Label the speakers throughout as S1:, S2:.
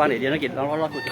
S1: วันไหนเดียวนักกิจเรารอดสุด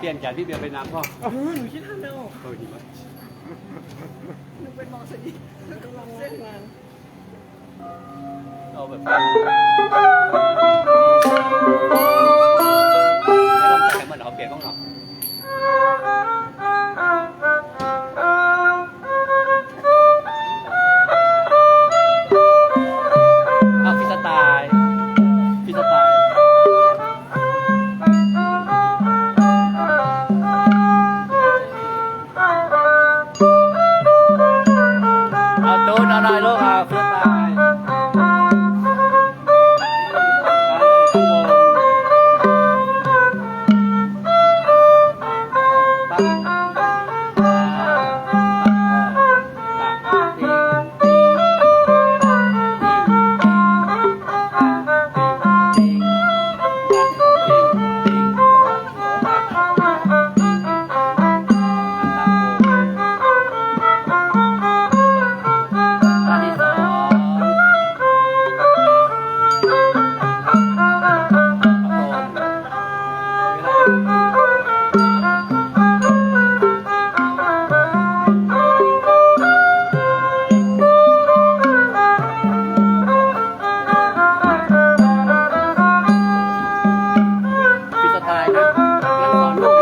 S1: ลี่ยนจากที่เบียร์ไปน้ำพ่อ
S2: หนูคิดทันแล้ว
S1: ดีมาก
S2: หนูเป็นมอสอีแล้วก็ลองเส้นมา
S1: เอาแบบให้เราใส่เหมือนเอาเปลี่ยนของเรา ปิดสไตล์นะนั่งสอนลูก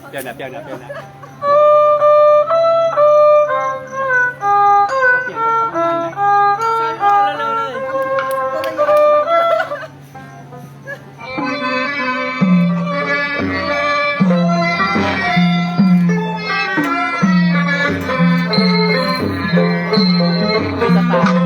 S1: เปลี่ยนนะเปลี่ยนนะเปลี่ยนนะเปลี่ยนกันทำไมนะใช่พ่อเร็วๆเลยมีสไตล์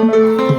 S3: က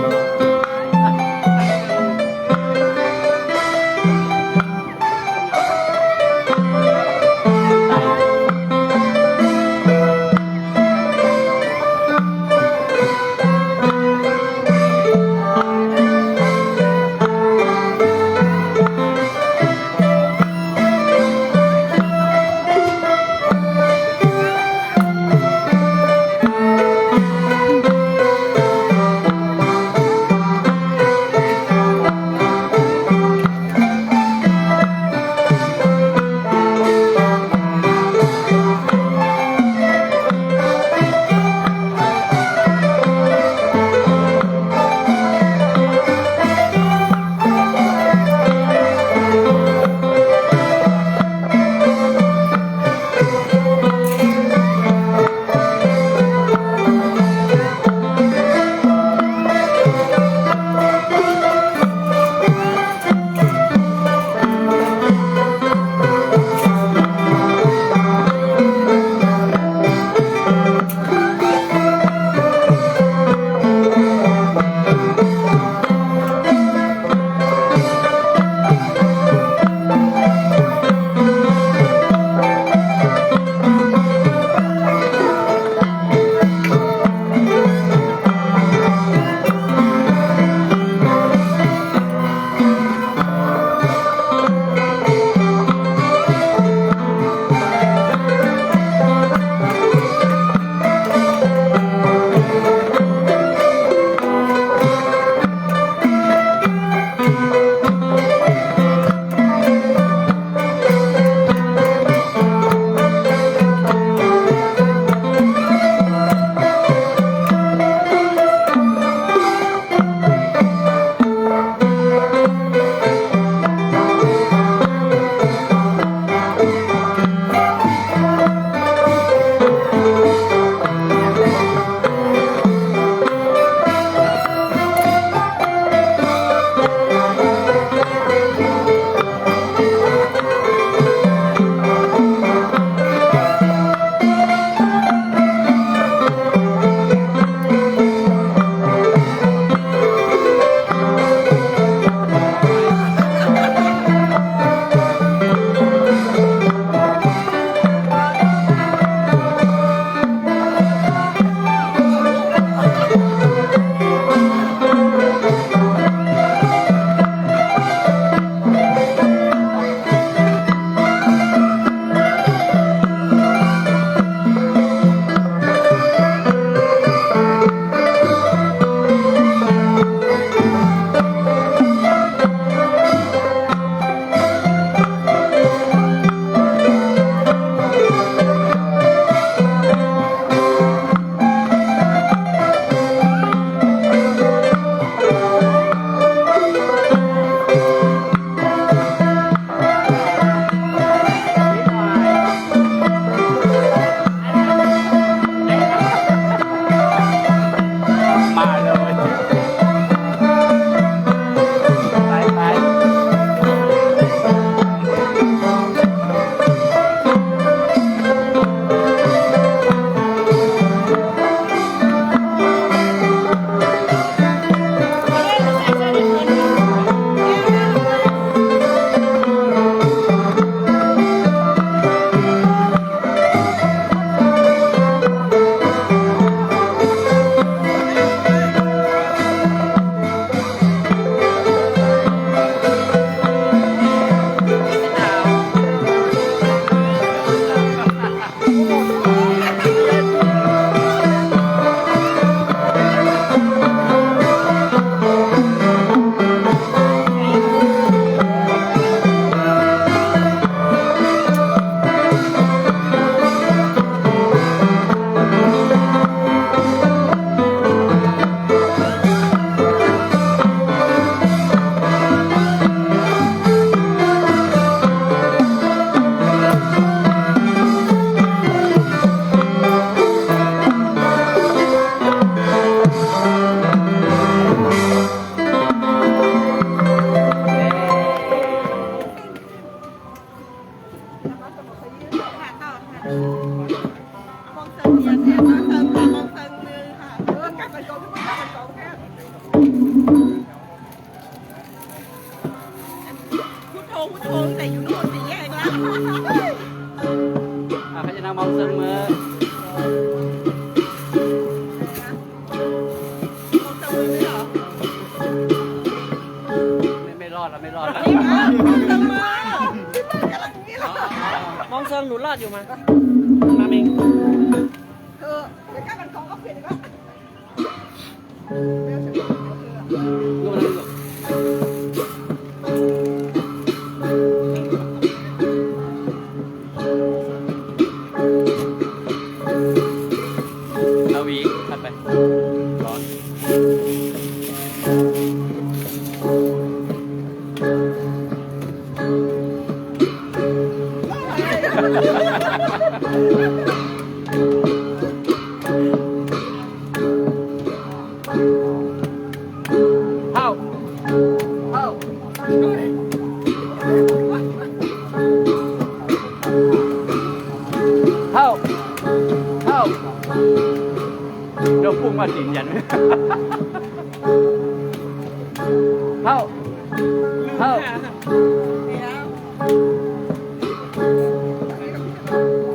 S3: แล้วไม่รอดแล้ว
S1: นี่มามองเซิงมา
S2: พี่เบิร์ดกำลังนี่แหละ
S1: มองเซิงหนูรอดอยู่มามาเอง
S2: เธอเดี๋ยวกล้ากันของก็เปลี่ยนอีกแล้วเดี๋ยวฉันบอกเธอ
S3: ดูมันเอาวีถัดไปร้อน เข้าเข้าเข้าเข้าเดี๋ยวพุ่งมาติดยันเข้าเข้า
S2: เดี๋ยว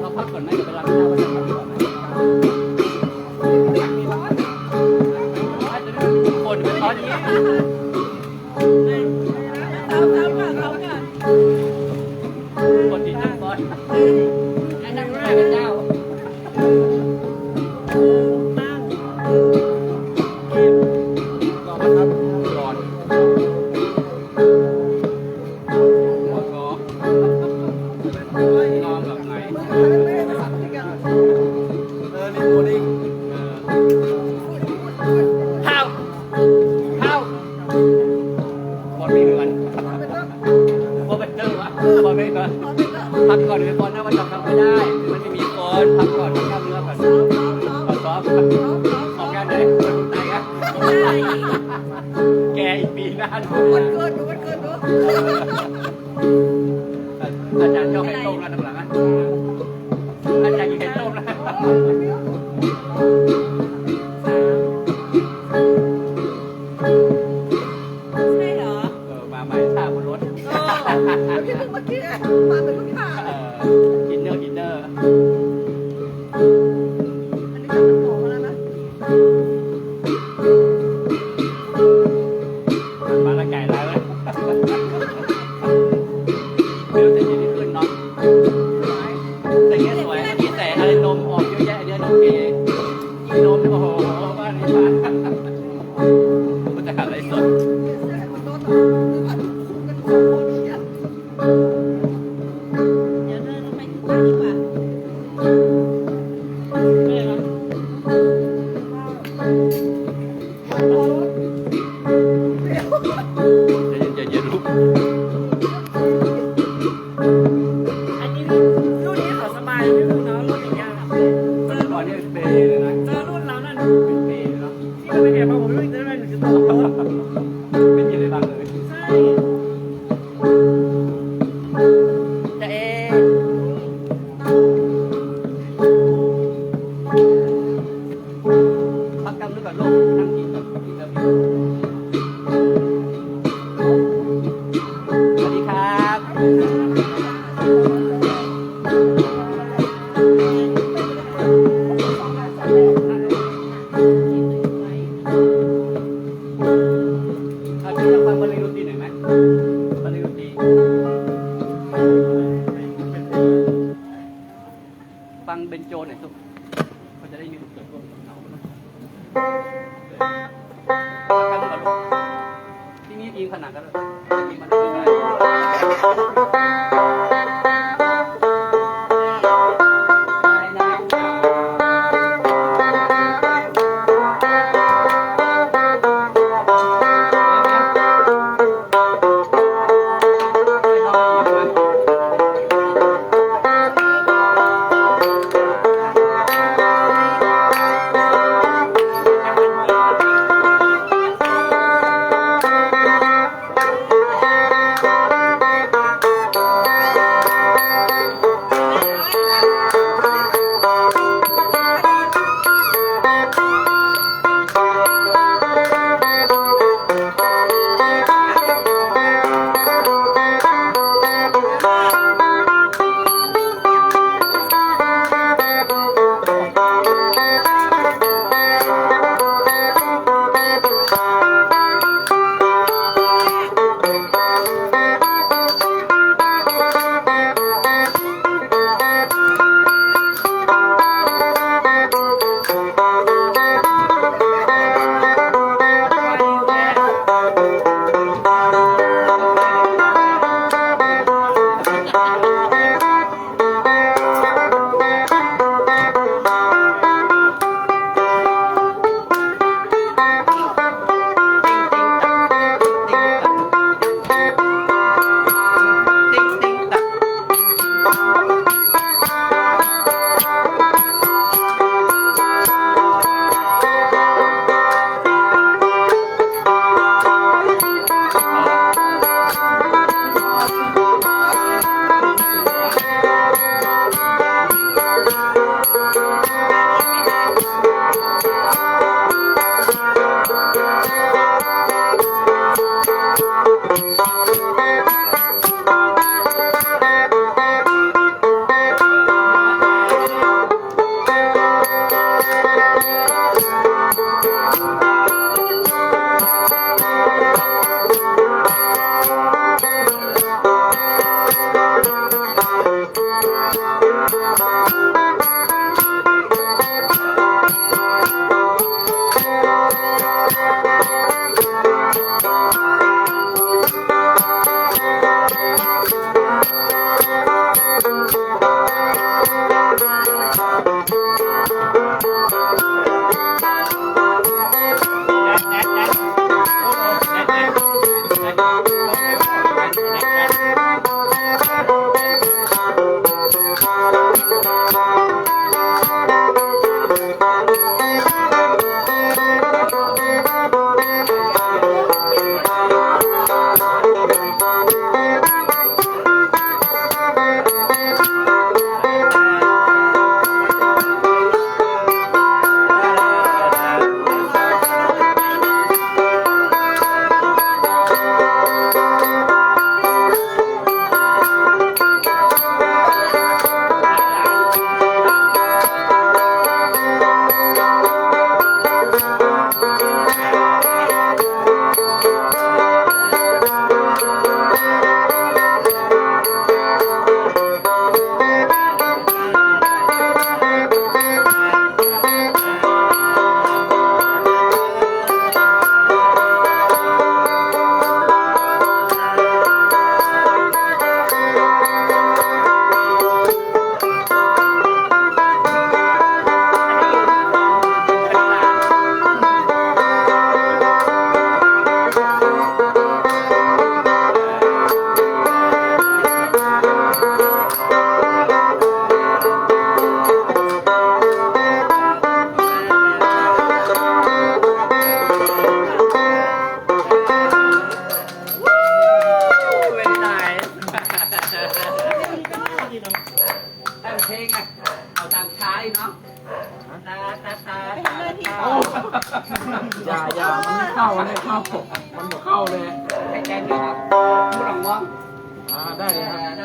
S3: เราพักก่อนไหมเดี๋ยวไปรับหน้าว่าจะทำก่อนไหมอาจจะได้คนเป็นตอนนี้
S2: เอาก่อน
S3: คนที่นั่งก่อน
S1: นั่งแรกเป็นเจ้านั่ง
S3: ก่อนนะครับก่อนหัวกอนอนแบบไหน
S2: ไม่ได้สับที่กัน
S3: นี่โมดิ้งเข้าเข้าบอลไม่เหมือนบอลเป็นเดิมวะบอลไม่เหมือนพักก่อนเดี๋ยวบอลน่าว่าจำทำไม่ได้มันไม่มีคนพักก่อนพักเนื้อก่อนขอซ้อมออกงานไหนคนตายอ่ะแกอีกปีหน้าดู
S2: วันเกิดดู
S3: อาจารย์ชอบให้ต้มแล้วทำหลังอ่ะอาจารย์กินให้ต้มแล้ว
S1: ใช่เหรอ
S3: มาใหม่ท่าบนรถ
S2: พี่เพิ่งเมื่อกี้มาเป็นลูกค้า
S3: อินเนอร์อินเนอร์
S2: อันนี้จะเป็นของแล้วนะ
S3: มาละไก่แล้วเลยเดี๋ยวจะยินดีขึ้นเนาะแต่เงี้ยสวยมีแต่อะไรนมออกเยอะแยะเดี๋ยวนมเองกินนมเนี่ยโอ้โหบ้านนี้มามันจะหาอะไรสด
S1: เดี๋ยวเดินไปที่บ้านดีกว่าไม่เหรอ
S3: อย่าลุก
S1: อันนี้รุ่นนี้เขาสบายไม่รู้เนาะรุ่นอย่างเงี้ยเจอ
S3: ก่อ
S1: รุ่
S3: น
S1: น
S3: เนี่ยเปย์เลยนะ
S1: เจอรุ่นเรานั่น
S3: เป็นเปย์เนาะ
S1: ที่เราไปแอบมาผมไม่ได้หนึ่งจุดสอง
S3: ไม่มีอะไรบ้างเลย
S1: ใช่
S3: จะเอพักกำนึกก่อนลูกนั่งกินก่อนกินแล้วสวัสดีครับอาจจะฟังบรรเลงดนตรีหน่อยไหมบรรเลงดนตรีฟังเบนโจหน่อยสุกเขาจะได้มีสุขเกิดร่วมกับเราเนาะฟังกันก่อนลูกที่นี่อิงขนาดกันเลยอิงมันได้ เพลงอ่ะเอาตามช้าเนาะตาตาตา
S4: อย่ามันไม่เข้ามันไม่เข้ามันไม่เข้าเลย
S3: ให้แกนี่ครับผู้หลังมอง
S4: ได้เลยครับ
S3: เ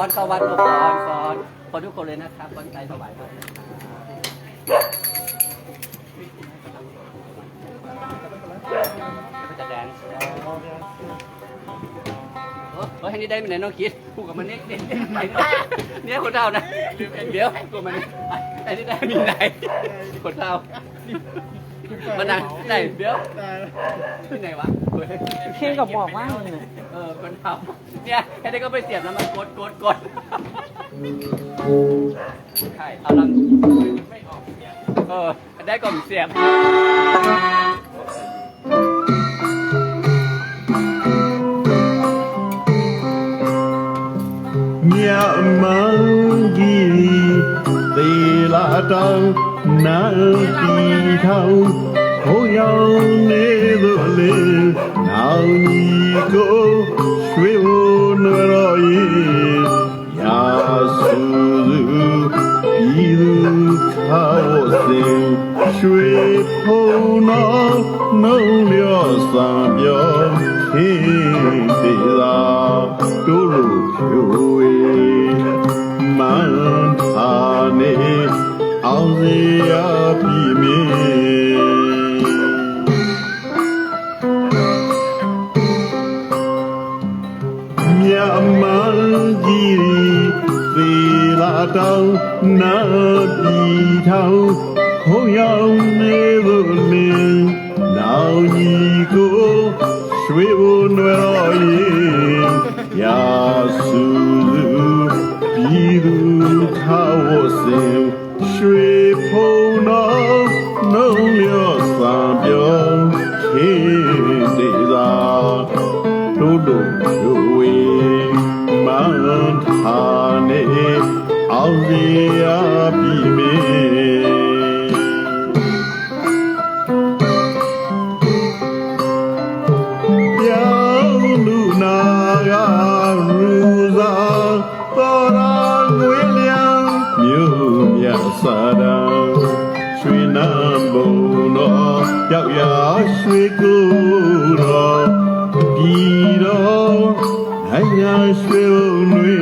S3: อนเข้าวัดก็ฟ้อนทุกคนเลยนะครับฟ้อนใจถวายพระก็จะแดนโอ้ยให้นี่ได้ไหมน้องคิดพูดกับมันเนี่ยคนเท่านะเดี๋ยวกูมันไอ้นี่ได้มีไหนคนเท่ามันนั่งไหนเดี๋ยวที่ไหนวะ
S1: เท่กับบอกว่าเลย
S3: คนเท่าเนี่ยแค่นี้ก็ไปเสียบแล้วมันกดใช่เอาลังไม่ออกได้ก่อนเสียบ
S5: မြမကြီးသေလာတောင်းနာတီထောင်ဟိုရောက်နေလို့လေနောင်ကြီးကိုရွှေဘုံတော်ရဲ့ရာစုစုပြည်သူခေါ်စဉ်ရွှေဘုံတော်နှုံးလျော့စံပြောခင်းတေသာတို့လိုဖြိုးမန်သာနေအောင်စီရပြီမင်းမြမကြီးသေလာတောင်းနာပြီထောင်ခုံရောက်နေလို့လင်းနောင်ကြီးကိုရွှေဘုံတော်ရဲ့ရာစုပြည်သူခေါ်စဉ်ရွှေဘုံတော်နှုံးလျော့စံပြောခေတေသာတို့တို့ဝေမန်ထာနေအောင်စီရပြီမေစာရံရွှေနံဘုံတော်ရောက်ရရွှေကိုယ်တော်ပြည်တော်နိုင်ငံရွှေဘုံတွေ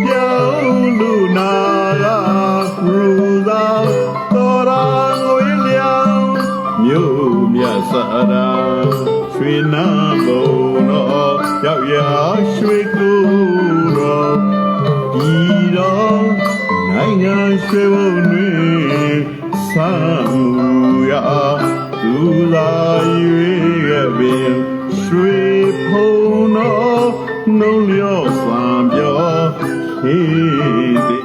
S5: ပြောင်းလူနာကရူသာတော်ရငွေလျံမြို့မြတ်စာရံရွှေနံဘုံတော်ရောက်ရရွှေကိုယ်တော်ပြည်တော်နိုင်ငံရွှေဘုံတွေဆမ်းမှုရာသူသာ၍ပင်ရွှေဘုံတော်နှုံးလျော့စံပြောခေတေ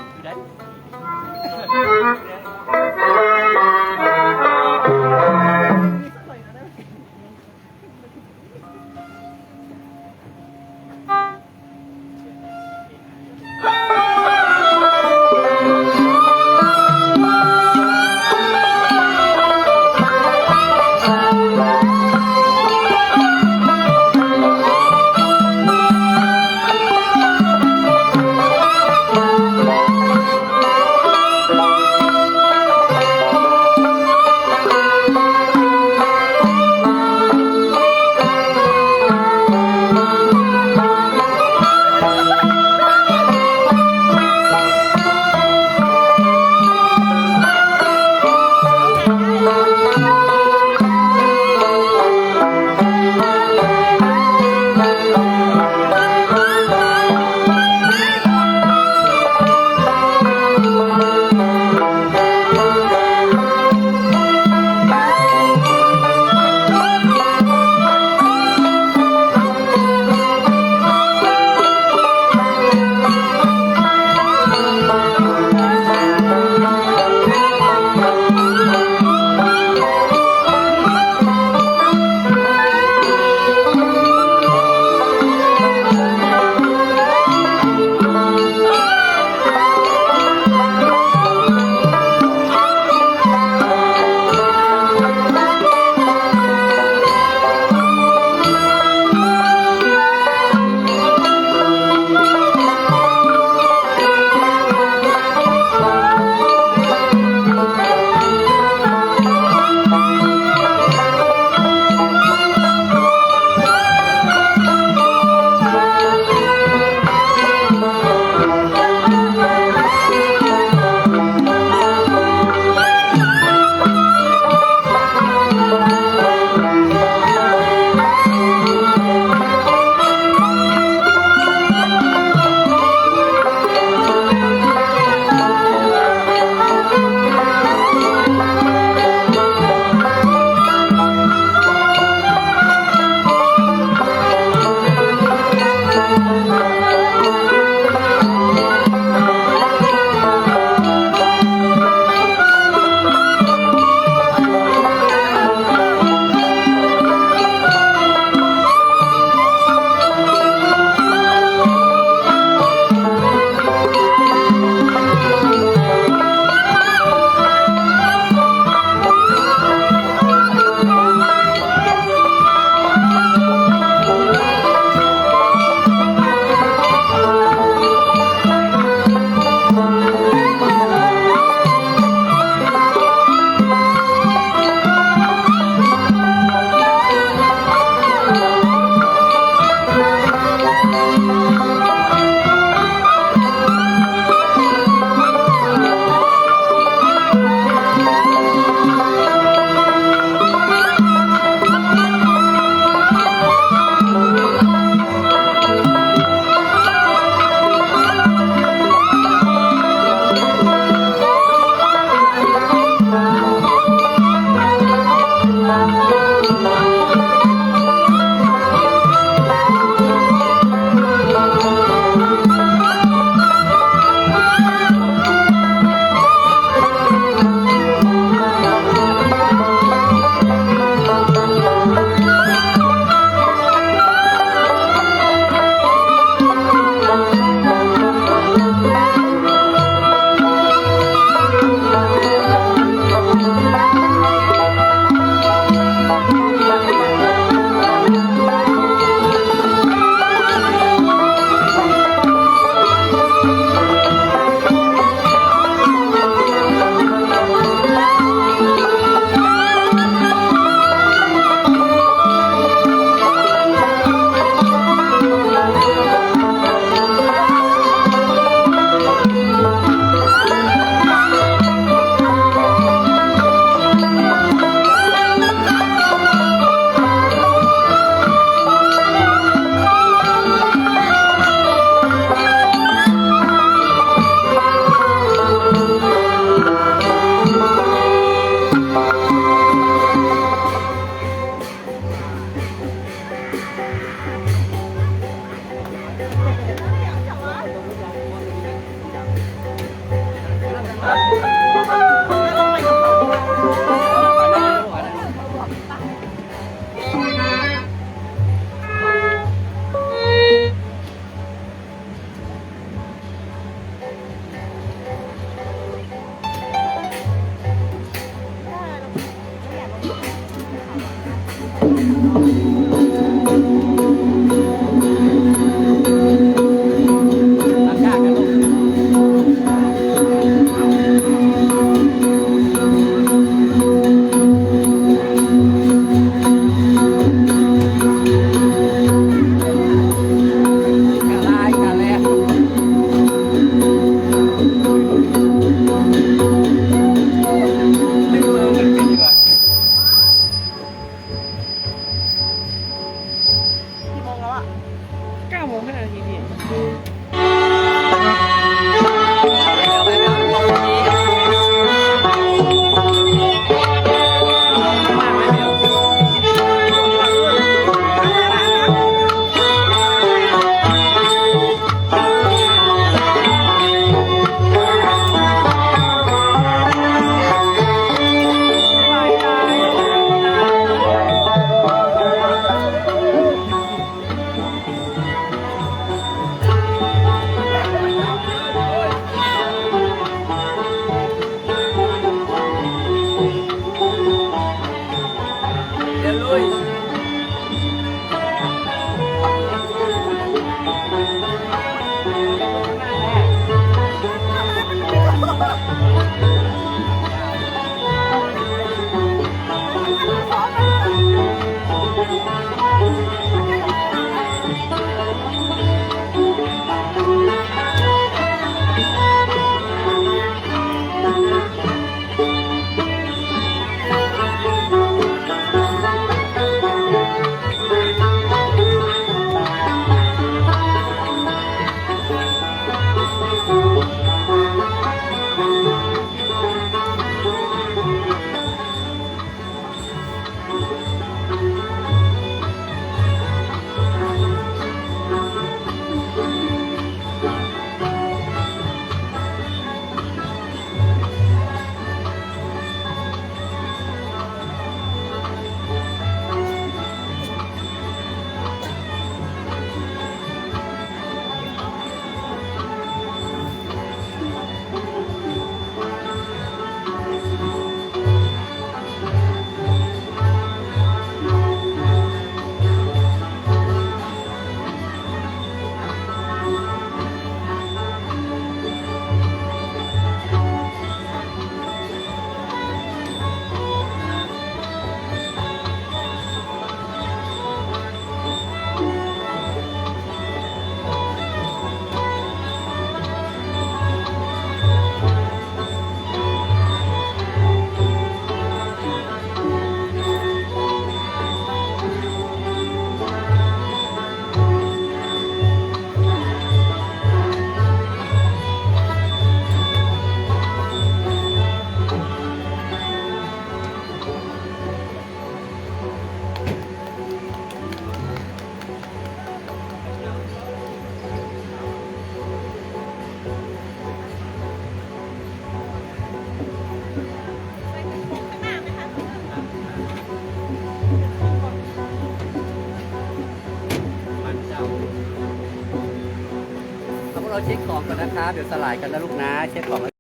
S3: เราเช็คของก่อนนะครับเดี๋ยวสลายกันนะลูกนะเช็คของ